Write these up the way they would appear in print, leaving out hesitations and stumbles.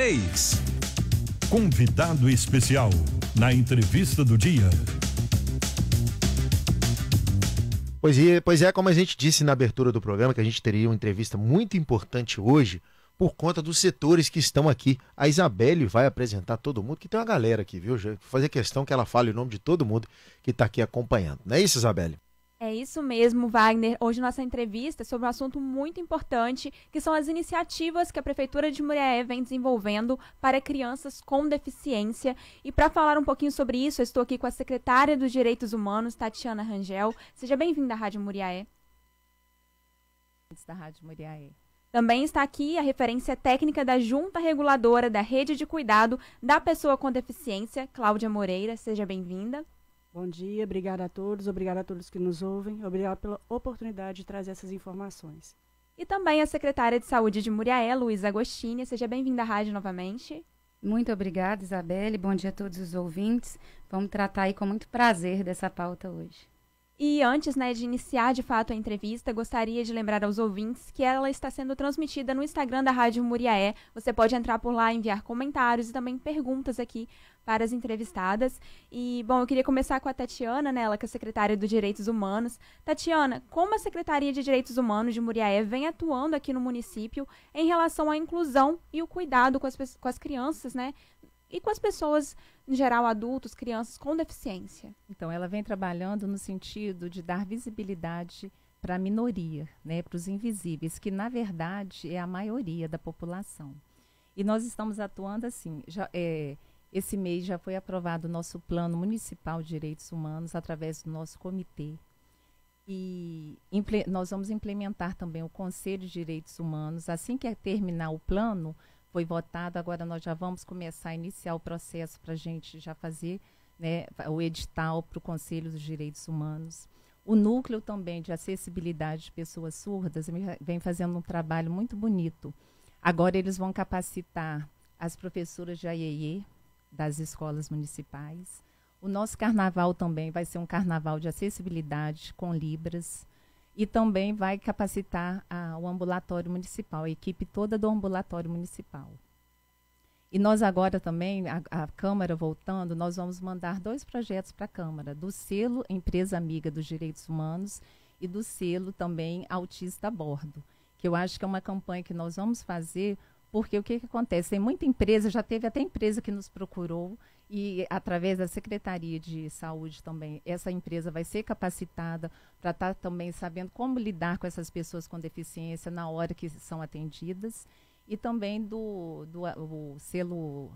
Eis. Convidado especial na entrevista do dia. Pois é, como a gente disse na abertura do programa, que a gente teria uma entrevista muito importante hoje, por conta dos setores que estão aqui. A Isabelle vai apresentar todo mundo, que tem uma galera aqui, viu? Vou fazer questão que ela fale o nome de todo mundo que está aqui acompanhando. Não é isso, Isabelle? É isso mesmo, Wagner. Hoje nossa entrevista é sobre um assunto muito importante, que são as iniciativas que a Prefeitura de Muriaé vem desenvolvendo para crianças com deficiência. E para falar um pouquinho sobre isso, eu estou aqui com a secretária dos Direitos Humanos, Tatiana Rangel. Seja bem-vinda à Rádio Muriaé. Da Rádio Muriaé. Também está aqui a referência técnica da Junta Reguladora da Rede de Cuidado da Pessoa com Deficiência, Cláudia Moreira. Seja bem-vinda. Bom dia, obrigada a todos que nos ouvem, obrigada pela oportunidade de trazer essas informações. E também a secretária de Saúde de Muriaé, Luísa Agostini. Seja bem-vinda à rádio novamente. Muito obrigada, Isabelle. Bom dia a todos os ouvintes. Vamos tratar aí com muito prazer dessa pauta hoje. E antes, de iniciar de fato a entrevista, gostaria de lembrar aos ouvintes que ela está sendo transmitida no Instagram da Rádio Muriaé. Você pode entrar por lá, enviar comentários e também perguntas aqui para as entrevistadas. E, bom, eu queria começar com a Tatiana, ela que é secretária dos Direitos Humanos. Tatiana, como a Secretaria de Direitos Humanos de Muriaé vem atuando aqui no município em relação à inclusão e o cuidado com as crianças, e com as pessoas, em geral, adultos, crianças com deficiência? Então, ela vem trabalhando no sentido de dar visibilidade para a minoria, para os invisíveis, que, na verdade, é a maioria da população. E nós estamos atuando assim. Esse mês já foi aprovado o nosso Plano Municipal de Direitos Humanos, através do nosso comitê. E nós vamos implementar também o Conselho de Direitos Humanos. Assim que terminar o plano, foi votado, agora nós já vamos começar a iniciar o processo para a gente já fazer o edital para o Conselho dos Direitos Humanos. O núcleo também de acessibilidade de pessoas surdas vem fazendo um trabalho muito bonito. Agora eles vão capacitar as professoras de AEE das escolas municipais. O nosso carnaval também vai ser um carnaval de acessibilidade com Libras. E também vai capacitar o ambulatório municipal, a equipe toda do ambulatório municipal. E nós agora também, a Câmara voltando, nós vamos mandar 2 projetos para a Câmara, do selo Empresa Amiga dos Direitos Humanos e do selo também Autista a Bordo, que eu acho que é uma campanha que nós vamos fazer, porque o que acontece? Tem muita empresa, já teve até empresa que nos procurou, e através da Secretaria de Saúde também, essa empresa vai ser capacitada para estar também sabendo como lidar com essas pessoas com deficiência na hora que são atendidas, e também o selo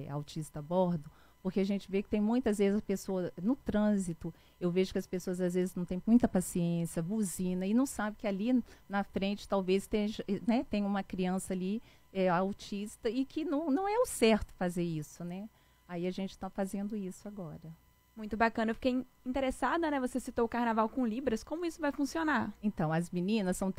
Autista a Bordo, porque a gente vê que tem muitas vezes a pessoa, no trânsito, eu vejo que as pessoas às vezes não têm muita paciência, buzina, e não sabe que ali na frente talvez tenha uma criança ali autista, e que não é o certo fazer isso, Aí a gente está fazendo isso agora. Muito bacana. Eu fiquei interessada, Você citou o Carnaval com Libras. Como isso vai funcionar? Então, as meninas são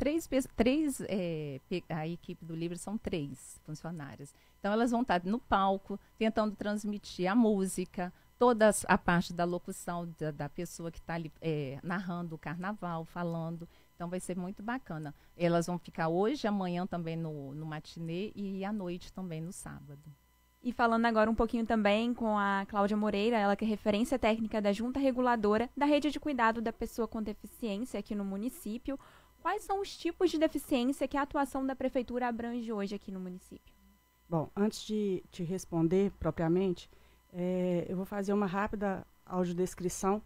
a equipe do Libras são 3 funcionárias. Então, elas vão estar no palco, tentando transmitir a música, toda a parte da locução da pessoa que está ali narrando o carnaval, falando. Então, vai ser muito bacana. Elas vão ficar hoje, amanhã também no matinê e à noite também no sábado. E falando agora um pouquinho também com a Cláudia Moreira, ela que é referência técnica da Junta Reguladora da Rede de Cuidado da Pessoa com Deficiência aqui no município. Quais são os tipos de deficiência que a atuação da Prefeitura abrange hoje aqui no município? Bom, antes de te responder propriamente, eu vou fazer uma rápida audiodescrição,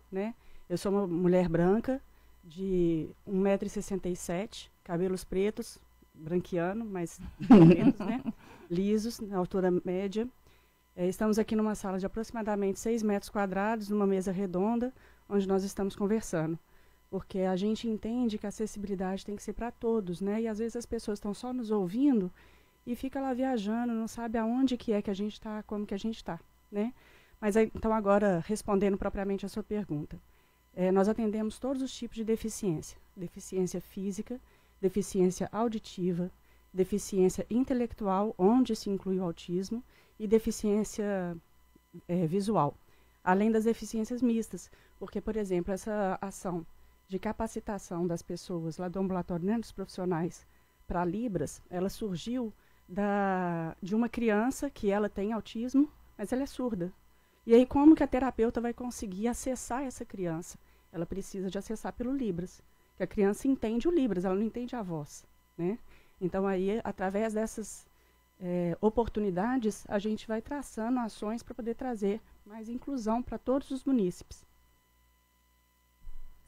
Eu sou uma mulher branca, de 1,67 m, cabelos pretos, branquiano, mas pretos, lisos, na altura média. Estamos aqui numa sala de aproximadamente 6 metros quadrados, numa mesa redonda, onde nós estamos conversando. Porque a gente entende que a acessibilidade tem que ser para todos, E às vezes as pessoas estão só nos ouvindo e fica lá viajando, não sabe aonde que é que a gente está, como que a gente está, Mas então agora, respondendo propriamente a sua pergunta. Nós atendemos todos os tipos de deficiência. Deficiência física, deficiência auditiva, deficiência intelectual, onde se inclui o autismo, e deficiência visual. Além das deficiências mistas, porque, por exemplo, essa ação de capacitação das pessoas lá do ambulatório dos profissionais para Libras, ela surgiu de uma criança que ela tem autismo, mas ela é surda. E aí como que a terapeuta vai conseguir acessar essa criança? Ela precisa de acessar pelo Libras, que a criança entende o Libras, ela não entende a voz, né? Então aí, através dessas oportunidades, a gente vai traçando ações para poder trazer mais inclusão para todos os munícipes.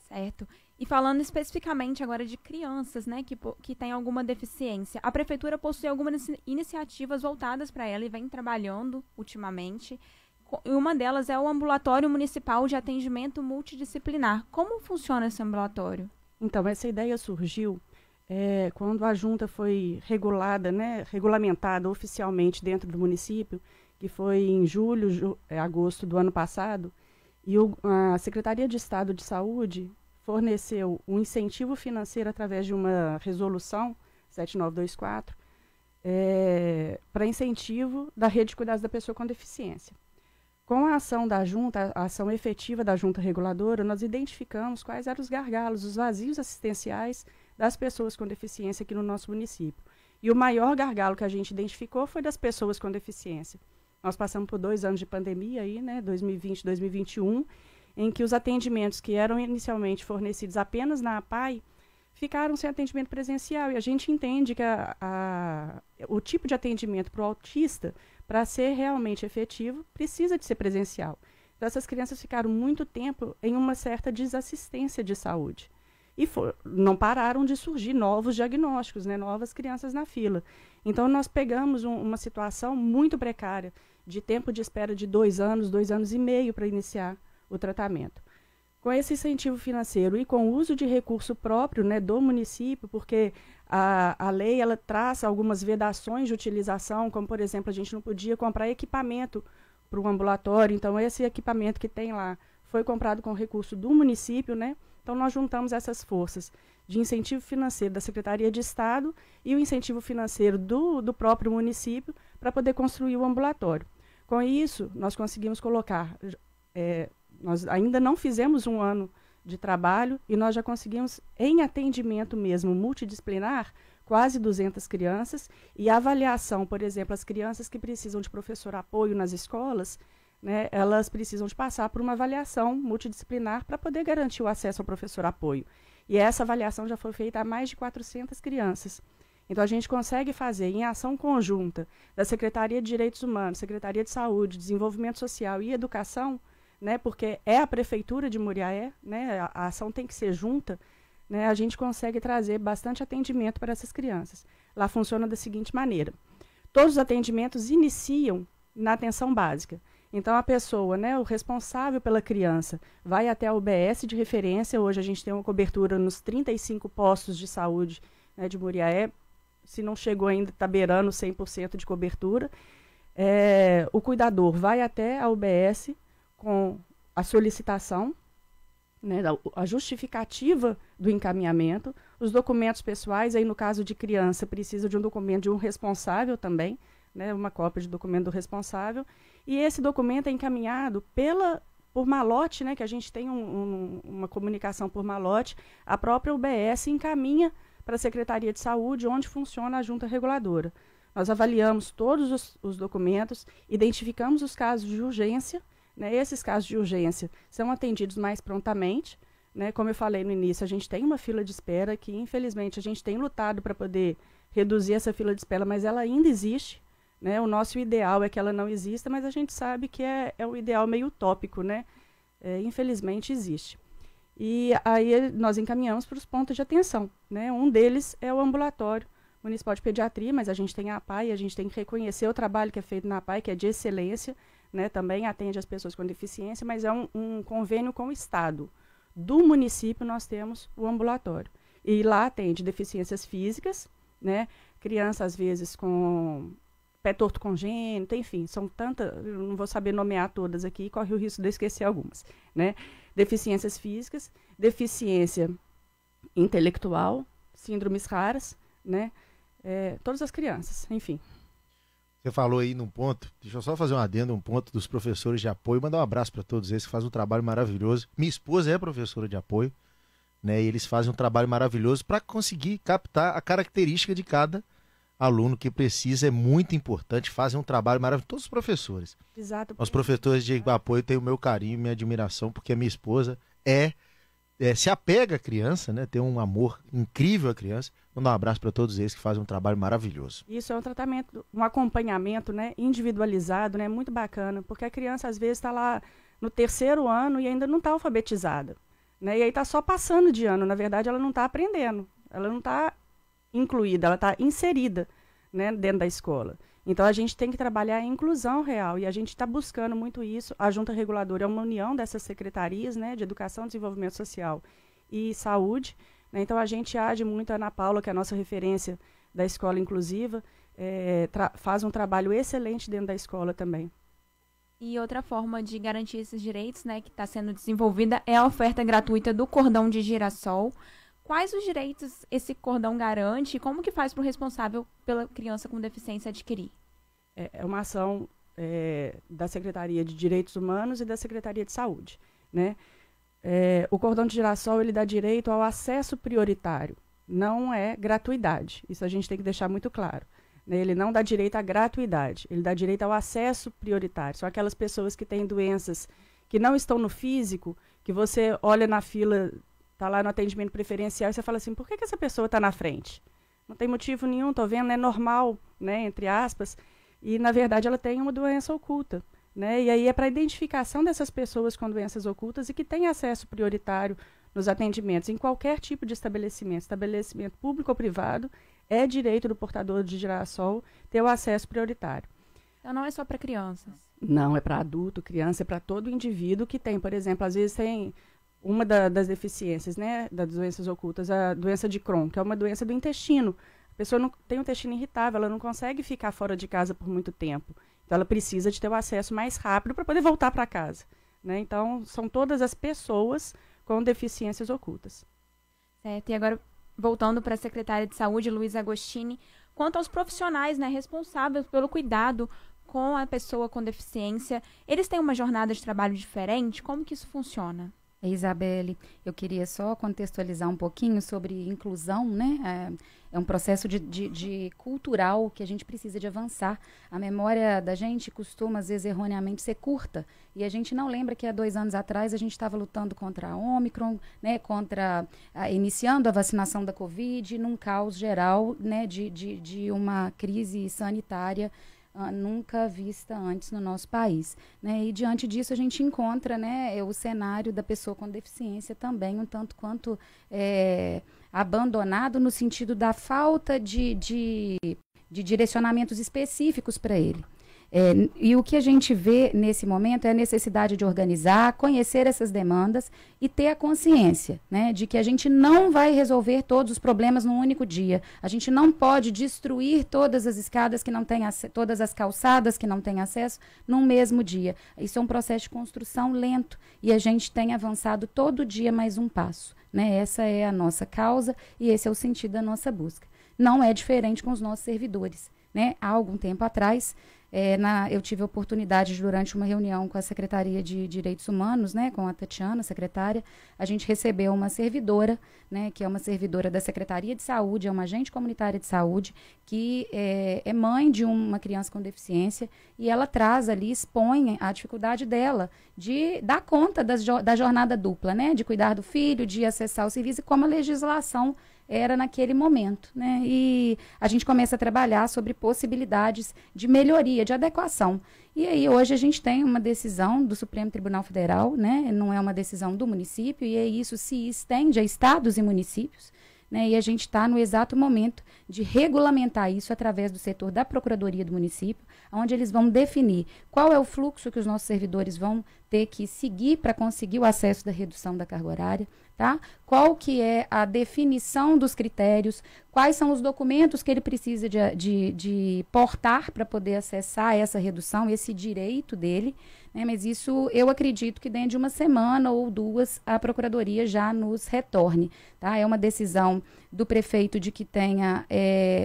Certo. E falando especificamente agora de crianças, né, que têm alguma deficiência, a prefeitura possui algumas iniciativas voltadas para ela e vem trabalhando ultimamente. E uma delas é o Ambulatório Municipal de Atendimento Multidisciplinar. Como funciona esse ambulatório? Então, essa ideia surgiu quando a junta foi regulada, né, regulamentada oficialmente dentro do município, que foi em agosto do ano passado, e a Secretaria de Estado de Saúde forneceu um incentivo financeiro através de uma resolução 7924 para incentivo da rede de cuidados da pessoa com deficiência. Com a ação da junta, a ação efetiva da junta reguladora, nós identificamos quais eram os gargalos, os vazios assistenciais das pessoas com deficiência aqui no nosso município. E o maior gargalo que a gente identificou foi das pessoas com deficiência. Nós passamos por 2 anos de pandemia, aí, né, 2020, 2021, em que os atendimentos que eram inicialmente fornecidos apenas na APAI ficaram sem atendimento presencial. E a gente entende que o tipo de atendimento para o autista, para ser realmente efetivo, precisa de ser presencial. Então, essas crianças ficaram muito tempo em uma certa desassistência de saúde. E não pararam de surgir novos diagnósticos, né, novas crianças na fila. Então, nós pegamos uma situação muito precária, de tempo de espera de 2 anos, 2 anos e meio para iniciar o tratamento. Com esse incentivo financeiro e com o uso de recurso próprio, né, do município, porque a lei ela traz algumas vedações de utilização, como, por exemplo, a gente não podia comprar equipamento para o ambulatório, então esse equipamento que tem lá foi comprado com recurso do município, né? Então nós juntamos essas forças de incentivo financeiro da Secretaria de Estado e o incentivo financeiro do próprio município para poder construir o ambulatório. Com isso, nós conseguimos colocar... nós ainda não fizemos 1 ano de trabalho e nós já conseguimos, em atendimento mesmo multidisciplinar, quase 200 crianças, e a avaliação, por exemplo, as crianças que precisam de professor apoio nas escolas, né, elas precisam de passar por uma avaliação multidisciplinar para poder garantir o acesso ao professor apoio. E essa avaliação já foi feita a mais de 400 crianças. Então, a gente consegue fazer, em ação conjunta da Secretaria de Direitos Humanos, Secretaria de Saúde, Desenvolvimento Social e Educação, né, porque é a Prefeitura de Muriaé, né, a ação tem que ser junta, né, a gente consegue trazer bastante atendimento para essas crianças. Lá funciona da seguinte maneira: todos os atendimentos iniciam na atenção básica. Então, a pessoa, né, o responsável pela criança, vai até a UBS de referência. Hoje a gente tem uma cobertura nos 35 postos de saúde, né, de Muriaé. Se não chegou ainda, está beirando 100% de cobertura. O cuidador vai até a UBS com a solicitação, né, a justificativa do encaminhamento, os documentos pessoais. Aí, no caso de criança, precisa de um documento de um responsável também, né, uma cópia de documento do responsável. E esse documento é encaminhado por malote, né, que a gente tem uma comunicação por malote. A própria UBS encaminha para a Secretaria de Saúde, onde funciona a junta reguladora. Nós avaliamos todos os documentos, identificamos os casos de urgência, né, esses casos de urgência são atendidos mais prontamente, né, como eu falei no início, a gente tem uma fila de espera que, infelizmente, a gente tem lutado para poder reduzir essa fila de espera, mas ela ainda existe, né. O nosso ideal é que ela não exista, mas a gente sabe que é um ideal meio utópico, né. Infelizmente existe. E aí nós encaminhamos para os pontos de atenção, né. Um deles é o ambulatório municipal de pediatria, mas a gente tem a APAI, a gente tem que reconhecer o trabalho que é feito na APAI, que é de excelência, né, também atende as pessoas com deficiência, mas é um convênio com o Estado. Do município nós temos o ambulatório. E lá atende deficiências físicas, né, criança às vezes com pé torto congênito, enfim, são tantas, eu não vou saber nomear todas aqui, corre o risco de eu esquecer algumas, né. Deficiências físicas, deficiência intelectual, síndromes raras, né, todas as crianças, enfim. Você falou aí num ponto, deixa eu só fazer um adendo, um ponto dos professores de apoio, mandar um abraço para todos eles que fazem um trabalho maravilhoso. Minha esposa é professora de apoio, né, e eles fazem um trabalho maravilhoso para conseguir captar a característica de cada aluno que precisa, é muito importante, fazem um trabalho maravilhoso, todos os professores. Exato. Os professores de apoio têm o meu carinho e minha admiração, porque a minha esposa se apega à criança, né? Tem um amor incrível à criança. Vou dar um abraço para todos eles que fazem um trabalho maravilhoso. Isso é um tratamento, um acompanhamento, né, individualizado, né, muito bacana, porque a criança às vezes está lá no 3º ano e ainda não está alfabetizada, né, e aí está só passando de ano, na verdade ela não está aprendendo, ela não está incluída, ela está inserida, né, dentro da escola. Então a gente tem que trabalhar a inclusão real e a gente está buscando muito isso. A Junta Reguladora é uma união dessas secretarias, né, de Educação, Desenvolvimento Social e Saúde. Então, a gente age muito, a Ana Paula, que é a nossa referência da escola inclusiva, faz um trabalho excelente dentro da escola também. E outra forma de garantir esses direitos, né, que está sendo desenvolvida é a oferta gratuita do cordão de girassol. Quais os direitos esse cordão garante e como que faz para o responsável pela criança com deficiência adquirir? É uma ação da Secretaria de Direitos Humanos e da Secretaria de Saúde, né? O cordão de girassol, ele dá direito ao acesso prioritário, não é gratuidade. Isso a gente tem que deixar muito claro, né? Ele não dá direito à gratuidade, ele dá direito ao acesso prioritário. São aquelas pessoas que têm doenças que não estão no físico, que você olha na fila, está lá no atendimento preferencial e você fala assim, por que essa pessoa está na frente? Não tem motivo nenhum, estou vendo, é normal, né, entre aspas, e na verdade ela tem uma doença oculta. Né? E aí é para a identificação dessas pessoas com doenças ocultas e que têm acesso prioritário nos atendimentos, em qualquer tipo de estabelecimento público ou privado, é direito do portador de girassol ter o acesso prioritário. Então não é só para crianças? Não, é para adulto, criança, é para todo indivíduo que tem, por exemplo, às vezes tem uma das deficiências, né, das doenças ocultas, a doença de Crohn, que é uma doença do intestino. A pessoa não tem o intestino irritável, ela não consegue ficar fora de casa por muito tempo. Então, ela precisa de ter o acesso mais rápido para poder voltar para casa, né? Então, são todas as pessoas com deficiências ocultas. Certo. E agora, voltando para a secretária de Saúde, Luísa Agostini, quanto aos profissionais, né, responsáveis pelo cuidado com a pessoa com deficiência, eles têm uma jornada de trabalho diferente? Como que isso funciona? Isabelle, eu queria só contextualizar um pouquinho sobre inclusão, né? É um processo de cultural que a gente precisa de avançar. A memória da gente costuma, às vezes, erroneamente ser curta. E a gente não lembra que há 2 anos atrás a gente estava lutando contra a Ômicron, né? Iniciando a vacinação da Covid, num caos geral, né? De uma crise sanitária nunca vista antes no nosso país, né? E diante disso a gente encontra, né, o cenário da pessoa com deficiência também um tanto quanto abandonado no sentido da falta de direcionamentos específicos para ele. E o que a gente vê nesse momento é a necessidade de organizar, conhecer essas demandas e ter a consciência, né, de que a gente não vai resolver todos os problemas num único dia. A gente não pode destruir todas as escadas que não têm todas as calçadas que não têm acesso num mesmo dia. Isso é um processo de construção lento e a gente tem avançado todo dia mais um passo, né? Essa é a nossa causa e esse é o sentido da nossa busca. Não é diferente com os nossos servidores, né? Há algum tempo atrás, eu tive a oportunidade, durante uma reunião com a Secretaria de Direitos Humanos, né, com a Tatiana, secretária, a gente recebeu uma servidora, né, que é uma servidora da Secretaria de Saúde, é uma agente comunitária de saúde, que é mãe de uma criança com deficiência, e ela traz ali, expõe a dificuldade dela de dar conta da jornada dupla, né, de cuidar do filho, de acessar o serviço, e como a legislação era naquele momento, né? E a gente começa a trabalhar sobre possibilidades de melhoria, de adequação. E aí hoje a gente tem uma decisão do Supremo Tribunal Federal, né? Não é uma decisão do município, e aí isso se estende a estados e municípios, né? E a gente está no exato momento de regulamentar isso através do setor da Procuradoria do município, onde eles vão definir qual é o fluxo que os nossos servidores vão ter que seguir para conseguir o acesso da redução da carga horária, tá? Qual que é a definição dos critérios, quais são os documentos que ele precisa de portar para poder acessar essa redução, esse direito dele, né? Mas isso eu acredito que dentro de uma semana ou 2 a Procuradoria já nos retorne, tá? É uma decisão do prefeito de que tenha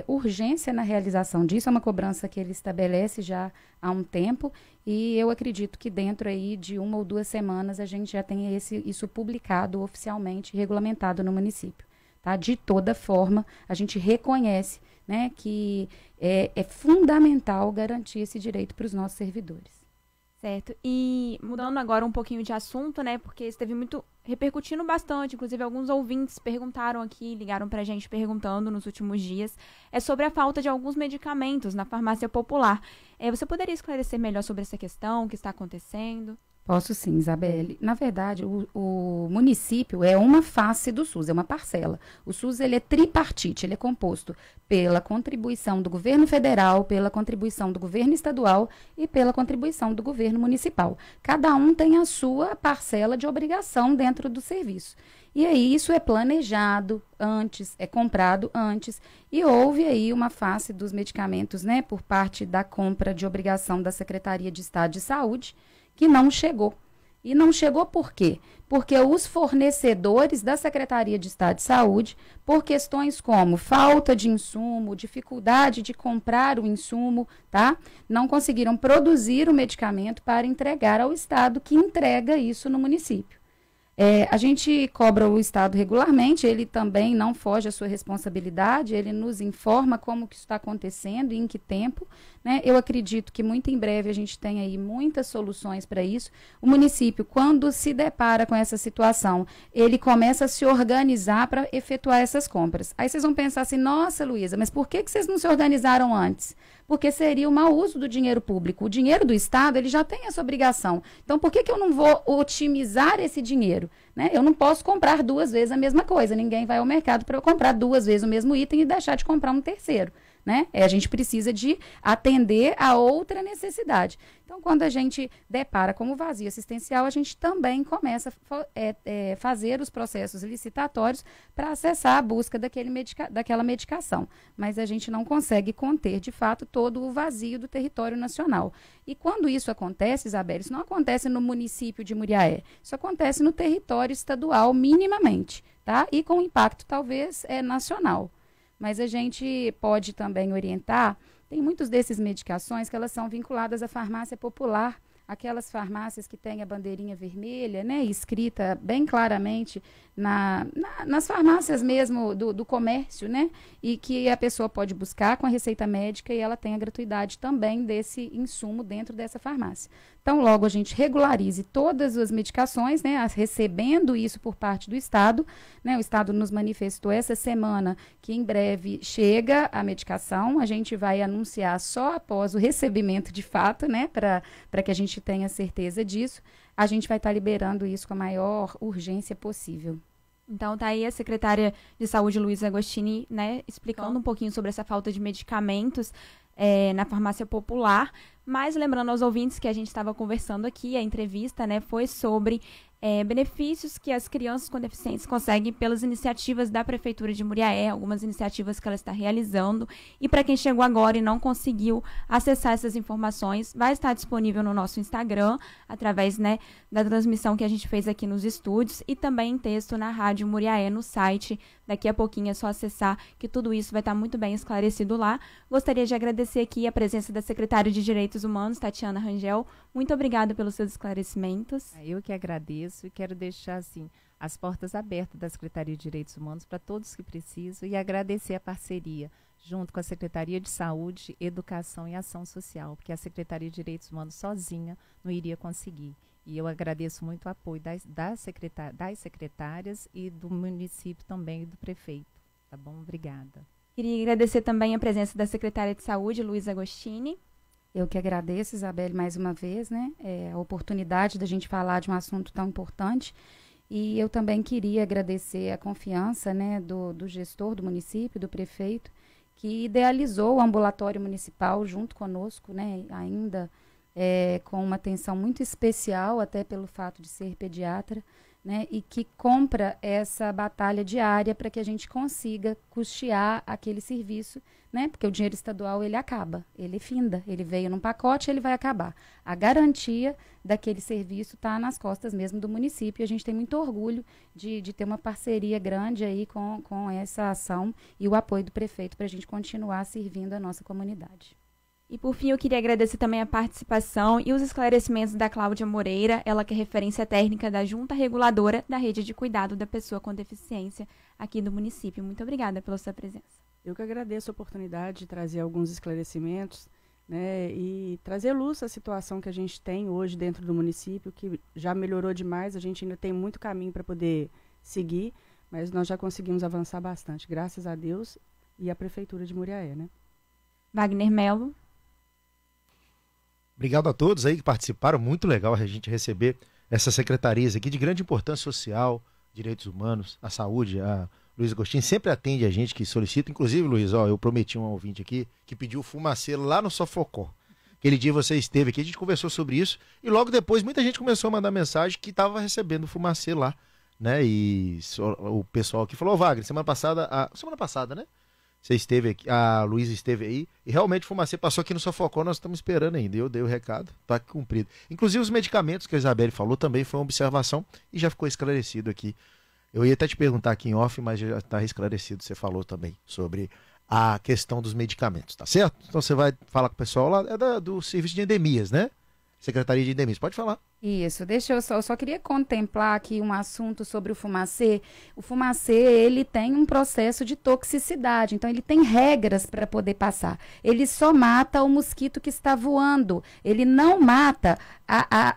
urgência na realização disso, é uma cobrança que ele estabelece já há um tempo, e eu acredito que dentro aí de 1 ou 2 semanas a gente já tenha isso publicado oficialmente, regulamentado no município, tá? De toda forma, a gente reconhece né, que é fundamental garantir esse direito para os nossos servidores. Certo. E mudando agora um pouquinho de assunto, né, porque esteve repercutindo bastante, inclusive alguns ouvintes perguntaram aqui, ligaram pra gente perguntando nos últimos dias, sobre a falta de alguns medicamentos na farmácia popular. Você poderia esclarecer melhor sobre essa questão, o que está acontecendo? Posso sim, Isabelle. Na verdade, o município é uma face do SUS, é uma parcela. O SUS ele é tripartite, ele é composto pela contribuição do governo federal, pela contribuição do governo estadual e pela contribuição do governo municipal. Cada um tem a sua parcela de obrigação dentro do serviço. E aí isso é planejado antes, é comprado antes, e houve aí uma face dos medicamentos, né, por parte da compra de obrigação da Secretaria de Estado de Saúde, que não chegou. E não chegou por quê? Porque os fornecedores da Secretaria de Estado de Saúde, por questões como falta de insumo, dificuldade de comprar o insumo, tá? Não conseguiram produzir o medicamento para entregar ao Estado, que entrega isso no município. A gente cobra o Estado regularmente, ele também não foge à sua responsabilidade, ele nos informa como que isso está acontecendo e em que tempo, né? Eu acredito que muito em breve a gente tem aí muitas soluções para isso. O município, quando se depara com essa situação, ele começa a se organizar para efetuar essas compras. Aí vocês vão pensar assim, nossa, Luísa, mas por que vocês não se organizaram antes? Porque seria o mau uso do dinheiro público. O dinheiro do Estado, ele já tem essa obrigação. Então, por que eu não vou otimizar esse dinheiro? Né? Eu não posso comprar 2 vezes a mesma coisa. Ninguém vai ao mercado para eu comprar 2 vezes o mesmo item e deixar de comprar um terceiro. Né? A gente precisa de atender a outra necessidade. Então, quando a gente depara com o vazio assistencial, a gente também começa a fazer os processos licitatórios para acessar a busca daquela medicação. Mas a gente não consegue conter, de fato, todo o vazio do território nacional. E quando isso acontece, Isabelle, isso não acontece no município de Muriaé, isso acontece no território estadual minimamente, tá? E com impacto talvez nacional. Mas a gente pode também orientar, tem muitos desses medicações que elas são vinculadas à farmácia popular, aquelas farmácias que têm a bandeirinha vermelha, né, escrita bem claramente nas farmácias mesmo do comércio, né, e que a pessoa pode buscar com a receita médica e ela tem a gratuidade também desse insumo dentro dessa farmácia. Então, logo a gente regularize todas as medicações, né, recebendo isso por parte do Estado, né, o Estado nos manifestou essa semana que em breve chega a medicação, a gente vai anunciar só após o recebimento de fato, né, para que a gente tenha certeza disso, a gente vai estar liberando isso com a maior urgência possível. Então, tá aí a secretária de Saúde, Luísa Agostini, né, explicando um pouquinho sobre essa falta de medicamentos na farmácia popular. Mas lembrando aos ouvintes que a gente estava conversando aqui, a entrevista, né, foi sobre benefícios que as crianças com deficiências conseguem pelas iniciativas da Prefeitura de Muriaé, algumas iniciativas que ela está realizando. E para quem chegou agora e não conseguiu acessar essas informações, vai estar disponível no nosso Instagram, através, né, da transmissão que a gente fez aqui nos estúdios, e também em texto na Rádio Muriaé, no site. Daqui a pouquinho é só acessar, que tudo isso vai estar muito bem esclarecido lá. Gostaria de agradecer aqui a presença da secretária de Direitos Humanos, Tatiana Rangel. Muito obrigada pelos seus esclarecimentos. Eu que agradeço e quero deixar assim as portas abertas da Secretaria de Direitos Humanos para todos que precisam e agradecer a parceria junto com a Secretaria de Saúde, Educação e Ação Social, porque a Secretaria de Direitos Humanos sozinha não iria conseguir. E eu agradeço muito o apoio das secretárias e do município também e do prefeito. Tá bom? Obrigada. Queria agradecer também a presença da secretária de Saúde, Luísa Agostini. Eu que agradeço, Isabelle, mais uma vez, né, a oportunidade da gente falar de um assunto tão importante. E eu também queria agradecer a confiança, né, do gestor do município, do prefeito, que idealizou o ambulatório municipal junto conosco, né, ainda com uma atenção muito especial, até pelo fato de ser pediatra, né, e que compra essa batalha diária para que a gente consiga custear aquele serviço, né, porque o dinheiro estadual ele acaba, ele finda, ele veio num pacote, ele vai acabar. A garantia daquele serviço está nas costas mesmo do município, e a gente tem muito orgulho de ter uma parceria grande aí com essa ação e o apoio do prefeito para a gente continuar servindo a nossa comunidade. E, por fim, eu queria agradecer também a participação e os esclarecimentos da Cláudia Moreira, ela que é referência técnica da Junta Reguladora da Rede de Cuidado da Pessoa com Deficiência aqui do município. Muito obrigada pela sua presença. Eu que agradeço a oportunidade de trazer alguns esclarecimentos, né, e trazer luz à situação que a gente tem hoje dentro do município, que já melhorou demais, a gente ainda tem muito caminho para poder seguir, mas nós já conseguimos avançar bastante, graças a Deus e à Prefeitura de Muriaé, né? Wagner Melo. Obrigado a todos aí que participaram, muito legal a gente receber essas secretarias aqui de grande importância social, direitos humanos, a saúde. A Luiz Agostinho sempre atende a gente que solicita, inclusive, Luiz, eu prometi um ouvinte aqui que pediu fumacê lá no Sofocó. Aquele dia você esteve aqui, a gente conversou sobre isso e logo depois muita gente começou a mandar mensagem que estava recebendo fumacê lá, né? E o pessoal aqui falou, Wagner, semana passada, né? Você esteve aqui, a Luísa esteve aí, e realmente o fumacê passou aqui no Sofocó, nós estamos esperando ainda. Eu dei o recado, está cumprido. Inclusive os medicamentos que a Isabelle falou também foi uma observação e já ficou esclarecido aqui. Eu ia até te perguntar aqui em off, mas já está esclarecido, você falou também sobre a questão dos medicamentos, tá certo? Então você vai falar com o pessoal lá, do Serviço de Endemias, né? Secretaria de Endemias, pode falar. Isso, eu só queria contemplar aqui um assunto sobre o fumacê. O fumacê, ele tem um processo de toxicidade, então ele tem regras para poder passar. Ele só mata o mosquito que está voando, ele não mata a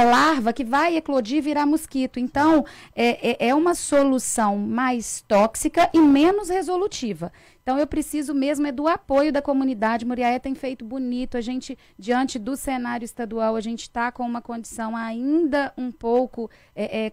larva que vai eclodir e virar mosquito. Então, é uma solução mais tóxica e menos resolutiva. Então, eu preciso mesmo do apoio da comunidade. Muriaé tem feito bonito. A gente, diante do cenário estadual, a gente está com uma condição ainda um pouco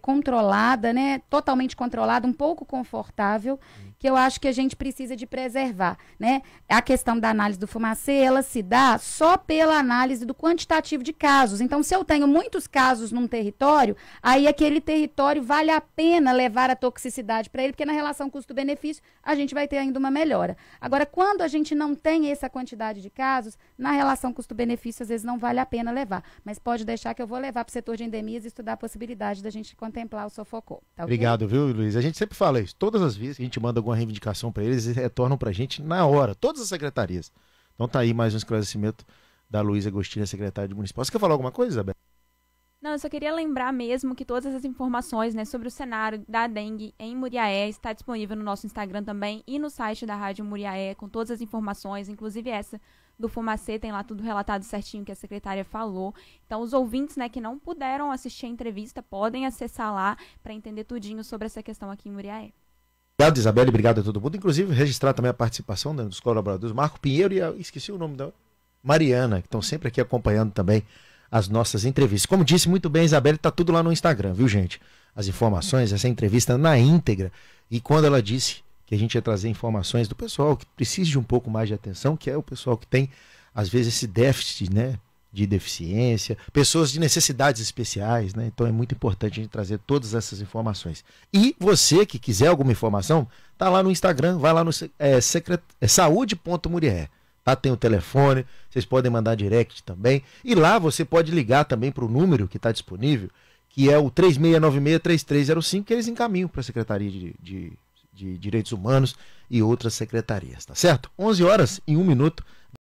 controlada, né? Totalmente controlada, um pouco confortável, que eu acho que a gente precisa de preservar, né? A questão da análise do fumacê, ela se dá só pela análise do quantitativo de casos. Então, se eu tenho muitos casos num território, aí aquele território vale a pena levar a toxicidade para ele, porque na relação custo-benefício a gente vai ter ainda uma melhora. Agora, quando a gente não tem essa quantidade de casos, na relação custo-benefício, às vezes não vale a pena levar. Mas pode deixar que eu vou levar para o setor de endemias e estudar a possibilidade da gente contemplar o Sofocó. Tá, obrigado, viu, Luiz? A gente sempre fala isso. Todas as vezes que a gente manda alguma reivindicação para eles retornam para a gente na hora. Todas as secretarias. Então tá aí mais um esclarecimento da Luísa Agostinho, secretária de Municipal. Você quer falar alguma coisa, Isabel? Não, eu só queria lembrar mesmo que todas as informações, né, sobre o cenário da dengue em Muriaé está disponível no nosso Instagram também e no site da Rádio Muriaé, com todas as informações, inclusive essa do fumacê, tem lá tudo relatado certinho que a secretária falou. Então, os ouvintes, né, que não puderam assistir a entrevista, podem acessar lá para entender tudinho sobre essa questão aqui em Muriaé. Obrigado, Isabelle, obrigado a todo mundo. Inclusive, registrar também a participação dos colaboradores, Marco Pinheiro e esqueci o nome da Mariana, que estão sempre aqui acompanhando também as nossas entrevistas. Como disse muito bem, Isabelle, está tudo lá no Instagram, viu, gente? As informações, essa entrevista na íntegra. E quando ela disse que a gente ia trazer informações do pessoal que precisa de um pouco mais de atenção, que é o pessoal que tem, às vezes, esse déficit, né, de deficiência, pessoas de necessidades especiais, né? Então é muito importante a gente trazer todas essas informações. E você que quiser alguma informação, tá lá no Instagram, vai lá no saúde.muriaé. Tá, tem o telefone, vocês podem mandar direct também. E lá você pode ligar também para o número que está disponível, que é o 3696-3305, que eles encaminham para a Secretaria de Direitos Humanos e outras secretarias, tá certo? 11 horas e 1 minuto.